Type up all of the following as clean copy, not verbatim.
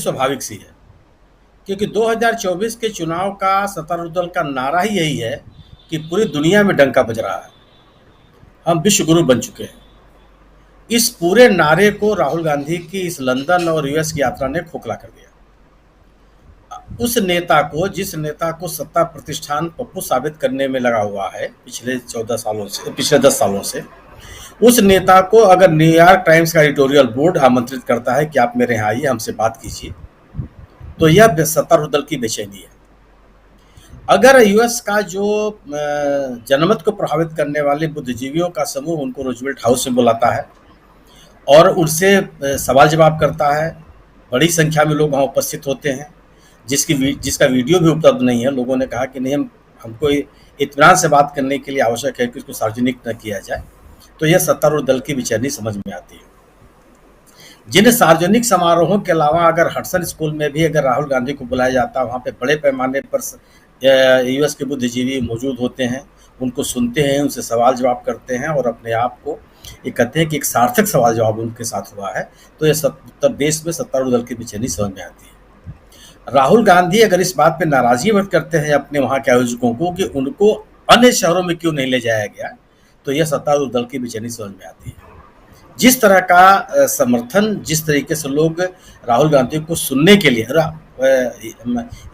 स्वाभाविक सी है, क्योंकि 2024 के चुनाव का सत्तारूढ़ दल का नारा ही यही है कि पूरी दुनिया में डंका बज रहा है, हम विश्व गुरु बन चुके हैं। इस पूरे नारे को राहुल गांधी की इस लंदन और यूएस की यात्रा ने खोखला कर दिया। उस नेता को, जिस नेता को सत्ता प्रतिष्ठान पप्पू साबित करने में लगा हुआ है पिछले 10 सालों से, उस नेता को अगर न्यूयॉर्क टाइम्स का एडिटोरियल बोर्ड आमंत्रित करता है कि आप मेरे यहाँ आइए, हमसे बात कीजिए, तो यह सत्तारूढ़ दल की बेचैनी है। अगर यूएस का जो जनमत को प्रभावित करने वाले बुद्धिजीवियों का समूह उनको रूजवेल्ट हाउस में बुलाता है और उनसे सवाल जवाब करता है, बड़ी संख्या में लोग वहाँ उपस्थित होते हैं, जिसका वीडियो भी उपलब्ध नहीं है। लोगों ने कहा कि नहीं, हमको इत्मीनान से बात करने के लिए आवश्यक है कि उसको सार्वजनिक न किया जाए। तो यह सत्तारूढ़ दल की बेचैनी समझ में आती है। जिन सार्वजनिक समारोहों के अलावा अगर हडसन स्कूल में भी अगर राहुल गांधी को बुलाया जाता, वहाँ पे बड़े पैमाने पर यूएस के बुद्धिजीवी मौजूद होते हैं, उनको सुनते हैं, उनसे सवाल जवाब करते हैं और अपने आप को ये कहते हैं कि एक सार्थक सवाल जवाब उनके साथ हुआ है, तो यह उत्तर देश में सत्तारूढ़ दल की बेचैनी समझ में आती है। राहुल गांधी अगर इस बात पे नाराजगी व्यक्त करते हैं अपने वहाँ के आयोजकों को कि उनको अन्य शहरों में क्यों नहीं ले जाया गया, तो यह सत्तारूढ़ दल की बेचैनी समझ में आती है। जिस तरह का समर्थन, जिस तरीके से लोग राहुल गांधी को सुनने के लिए,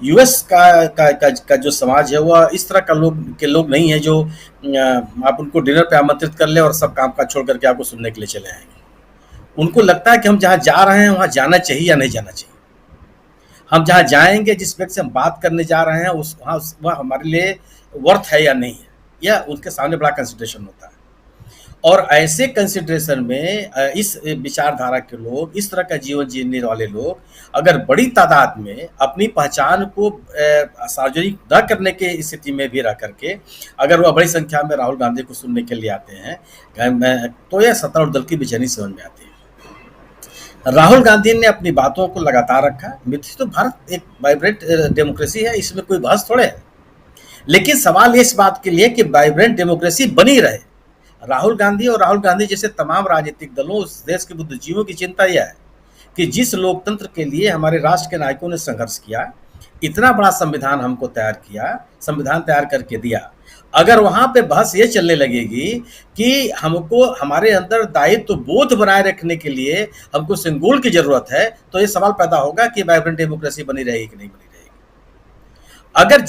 यूएस का जो समाज है वह इस तरह का लोग नहीं है जो आप उनको डिनर पे आमंत्रित कर ले और सब काम काज छोड़ करके आपको सुनने के लिए चले आएंगे। उनको लगता है कि हम जहाँ जा रहे हैं वहाँ जाना चाहिए या नहीं जाना चाहिए, हम जहाँ जाएंगे, जिस व्यक्ति से हम बात करने जा रहे हैं वह हमारे लिए वर्थ है या नहीं है, यह उनके सामने बड़ा कंसिडरेशन होता है। और ऐसे कंसिडरेशन में इस विचारधारा के लोग, इस तरह का जीवन जीने वाले लोग अगर बड़ी तादाद में अपनी पहचान को सार्वजनिक न करने के स्थिति में भी रह करके अगर वह बड़ी संख्या में राहुल गांधी को सुनने के लिए आते हैं, तो यह सत्तारूढ़ दल की बेचैनी समझ में आती है। राहुल गांधी ने अपनी बातों को लगातार रखा। तो भारत एक वाइब्रेंट डेमोक्रेसी है, इसमें कोई बहस थोड़े है, लेकिन सवाल इस बात के लिए कि वाइब्रेंट डेमोक्रेसी बनी रहे। राहुल गांधी और राहुल गांधी जैसे तमाम राजनीतिक दलों, उस देश के बुद्धिजीवियों की चिंता यह है कि जिस लोकतंत्र के लिए हमारे राष्ट्र के नायकों ने संघर्ष किया, इतना बड़ा संविधान हमको तैयार किया, संविधान तैयार करके दिया, अगर वहां पे बहस ये चलने लगेगी कि हमको हमारे अंदर दायित्व बोध बनाए रखने के लिए हमको सिंगुल की जरूरत है, तो ये सवाल पैदा होगा कि वाइब्रेंट डेमोक्रेसी बनी रहेगी कि नहीं बनी रहेगी। अगर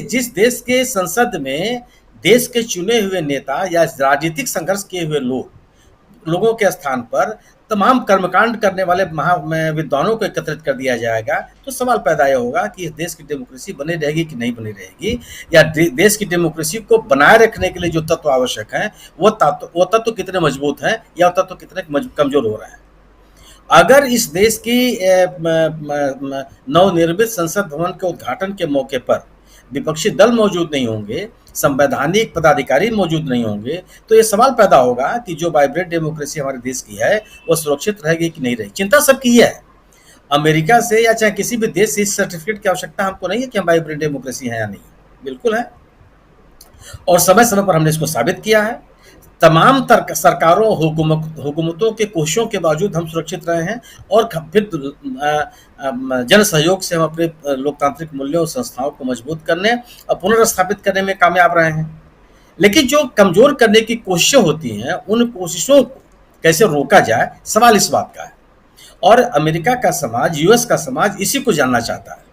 जिस देश के संसद में देश के चुने हुए नेता या राजनीतिक संघर्ष किए हुए लोगों के स्थान पर तमाम कर्मकांड करने वाले विद्वानों को एकत्रित कर दिया जाएगा, तो सवाल पैदा होगा कि इस देश की डेमोक्रेसी बनी रहेगी कि नहीं बनी रहेगी, या देश की डेमोक्रेसी को बनाए रखने के लिए जो तत्व आवश्यक हैं वो तत्व कितने मजबूत हैं या तत्व कितने कमजोर हो रहे हैं। अगर इस देश की नवनिर्मित संसद भवन के उद्घाटन के मौके पर विपक्षी दल मौजूद नहीं होंगे, संवैधानिक पदाधिकारी मौजूद नहीं होंगे, तो ये सवाल पैदा होगा कि जो वाइब्रेंट डेमोक्रेसी हमारे देश की है वो सुरक्षित रहेगी कि नहीं रहेगी। चिंता सबकी है। अमेरिका से या चाहे किसी भी देश से इस सर्टिफिकेट की आवश्यकता हमको नहीं है कि हम वाइब्रेंट डेमोक्रेसी है या नहीं, बिल्कुल है, और समय समय पर हमने इसको साबित किया है। तमाम सरकारों, हुकूमतों के कोशिशों के बावजूद हम सुरक्षित रहे हैं और फिर जन सहयोग से हम अपने लोकतांत्रिक मूल्यों और संस्थाओं को मजबूत करने और पुनर्स्थापित करने में कामयाब रहे हैं। लेकिन जो कमजोर करने की कोशिशें होती हैं, उन कोशिशों को कैसे रोका जाए, सवाल इस बात का है। और अमेरिका का समाज, यूएस का समाज इसी को जानना चाहता है।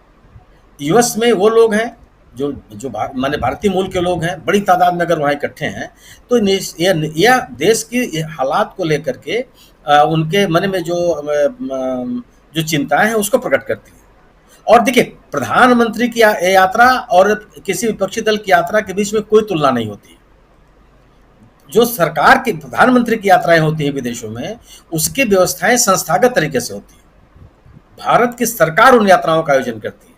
यूएस में वो लोग हैं जो माने भारतीय मूल के लोग हैं, बड़ी तादाद में अगर वहाँ इकट्ठे हैं, तो यह देश की हालात को लेकर के उनके मन में जो चिंताएं हैं उसको प्रकट करती है। और देखिए, प्रधानमंत्री की यात्रा और किसी विपक्षी दल की यात्रा के बीच में कोई तुलना नहीं होती। जो सरकार की प्रधानमंत्री की यात्राएं होती है विदेशों में, उसकी व्यवस्थाएं संस्थागत तरीके से होती है। भारत की सरकार उन यात्राओं का आयोजन करती है।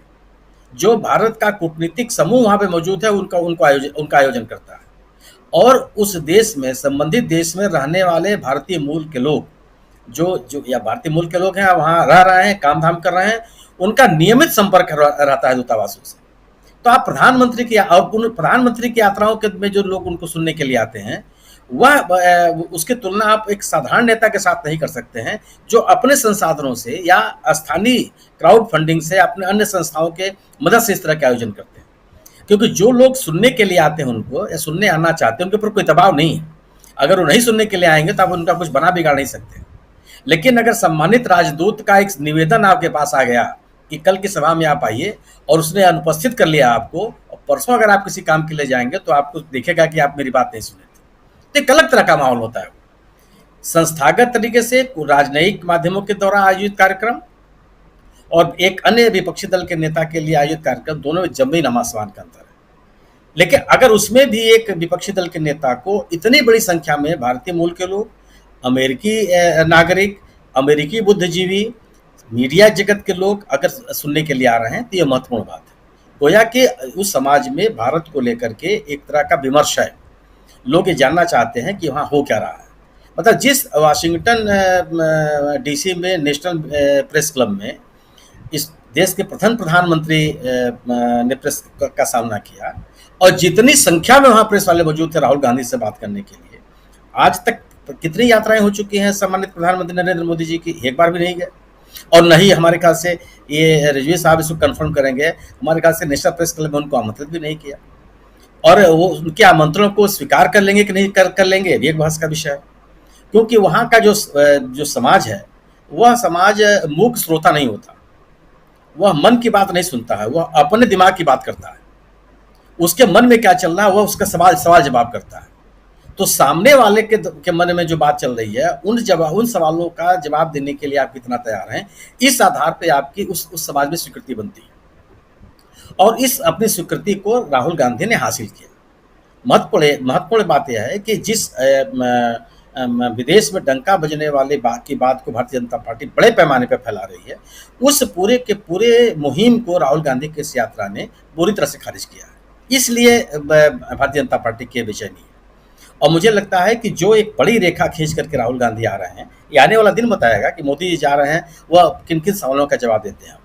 जो भारत का कूटनीतिक समूह वहां पे मौजूद है उनका आयोजन करता है, और उस देश में, संबंधित देश में रहने वाले भारतीय मूल के लोग जो या भारतीय मूल के लोग हैं, वहां रह रहे हैं, काम धाम कर रहे हैं, उनका नियमित संपर्क रहता है दूतावासों से। तो आप प्रधानमंत्री की यात्राओं के में जो लोग उनको सुनने के लिए आते हैं, उसकी तुलना आप एक साधारण नेता के साथ नहीं कर सकते हैं, जो अपने संसाधनों से या स्थानीय क्राउड फंडिंग से अपने अन्य संस्थाओं के मदद से इस तरह के आयोजन करते हैं। क्योंकि जो लोग सुनने के लिए आते हैं उनको, या सुनने आना चाहते हैं, उनके ऊपर कोई दबाव नहीं है। अगर वो नहीं सुनने के लिए आएंगे तो आप उनका कुछ बना बिगाड़ नहीं सकते। लेकिन अगर सम्मानित राजदूत का एक निवेदन आपके पास आ गया कि कल की सभा में आप आइए, और उसने अनुपस्थित कर लिया आपको, और परसों अगर आप किसी काम के लिए जाएंगे तो आपको देखेगा कि आप मेरी बात नहीं सुने थे, तो एक अलग तरह का माहौल होता है। संस्थागत तरीके से राजनयिक माध्यमों के द्वारा आयोजित कार्यक्रम और एक अन्य विपक्षी दल के नेता के लिए आयोजित कार्यक्रम, दोनों में जमीन आसमान का अंतर है। लेकिन अगर उसमें भी एक विपक्षी दल के नेता को इतनी बड़ी संख्या में भारतीय मूल के लोग, अमेरिकी नागरिक, अमेरिकी बुद्धिजीवी, मीडिया जगत के लोग अगर सुनने के लिए आ रहे हैं, तो ये महत्वपूर्ण बात है। गोया कि उस समाज में भारत को लेकर के एक तरह का विमर्श है। लोग ये जानना चाहते हैं कि वहाँ हो क्या रहा है। मतलब जिस वाशिंगटन डीसी में नेशनल प्रेस क्लब में इस देश के प्रथम प्रधानमंत्री ने प्रेस का सामना किया, और जितनी संख्या में वहाँ प्रेस वाले मौजूद थे राहुल गांधी से बात करने के लिए, आज तक कितनी यात्राएं हो चुकी हैं सम्मानित प्रधानमंत्री नरेंद्र मोदी जी की, एक बार भी नहीं गए। और नहीं, हमारे ख्याल से ये रिजवी साहब इसको कंफर्म करेंगे, हमारे ख्याल से नेशनल प्रेस क्लब में उनको आमंत्रित भी नहीं किया। और वो उनके आमंत्रणों को स्वीकार कर लेंगे कि नहीं कर लेंगे, ये एक बहस का विषय है। क्योंकि वहाँ का जो समाज है, वह समाज मूक श्रोता नहीं होता, वह मन की बात नहीं सुनता है, वह अपने दिमाग की बात करता है। उसके मन में क्या चल रहा है, वह उसका सवाल जवाब करता है। तो सामने वाले के मन में जो बात चल रही है, उन सवालों का जवाब देने के लिए आप कितना तैयार हैं, इस आधार पे आपकी उस समाज में स्वीकृति बनती है। और इस अपनी स्वीकृति को राहुल गांधी ने हासिल किया। महत्वपूर्ण बात यह है कि जिस विदेश में डंका बजने वाले की बात को भारतीय जनता पार्टी बड़े पैमाने पर फैला रही है, उस पूरे के पूरे मुहिम को राहुल गांधी की इस यात्रा ने बुरी तरह से खारिज किया है। इसलिए भारतीय जनता पार्टी के विजय नहीं है। और मुझे लगता है कि जो एक बड़ी रेखा खींच करके राहुल गांधी आ रहे हैं, ये आने वाला दिन बताएगा कि मोदी जी जा रहे हैं, वह किन किन सवालों का जवाब देते हैं,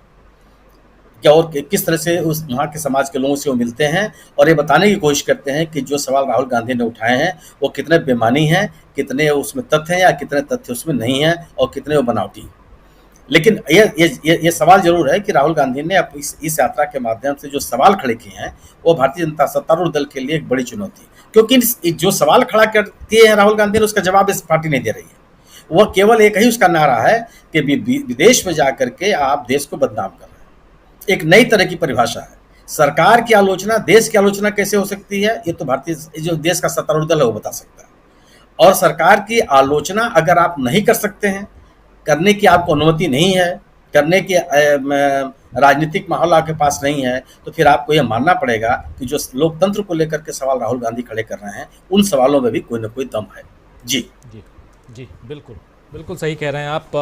क्या और किस तरह से उस वहाँ के समाज के लोगों से वो मिलते हैं, और ये बताने की कोशिश करते हैं कि जो सवाल राहुल गांधी ने उठाए हैं वो कितने बेमानी हैं, कितने उसमें तथ्य हैं या कितने तथ्य उसमें नहीं हैं, और कितने वो बनावटी हैं। लेकिन ये सवाल जरूर है कि राहुल गांधी ने इस यात्रा के माध्यम से जो सवाल खड़े किए हैं, वो भारतीय जनता सत्तारूढ़ दल के लिए एक बड़ी चुनौती, क्योंकि जो सवाल खड़ा करती है राहुल गांधी ने, उसका जवाब इस पार्टी नहीं दे रही है। वह केवल एक ही उसका नारा है कि विदेश में जाकर के आप देश को बदनाम कर रहे हैं। एक नई तरह की परिभाषा है। सरकार की आलोचना, देश की आलोचना कैसे हो सकती है, ये तो भारतीय जो देश का सत्तारूढ़ दल है वो बता सकता है। और सरकार की आलोचना अगर आप नहीं कर सकते हैं, करने की आपको अनुमति नहीं है, करने की राजनीतिक माहौल आपके पास नहीं है, तो फिर आपको यह मानना पड़ेगा कि जो लोकतंत्र को लेकर के सवाल राहुल गांधी खड़े कर रहे हैं, उन सवालों में भी कोई ना कोई दम है। जी जी जी, बिल्कुल बिल्कुल सही कह रहे हैं आप।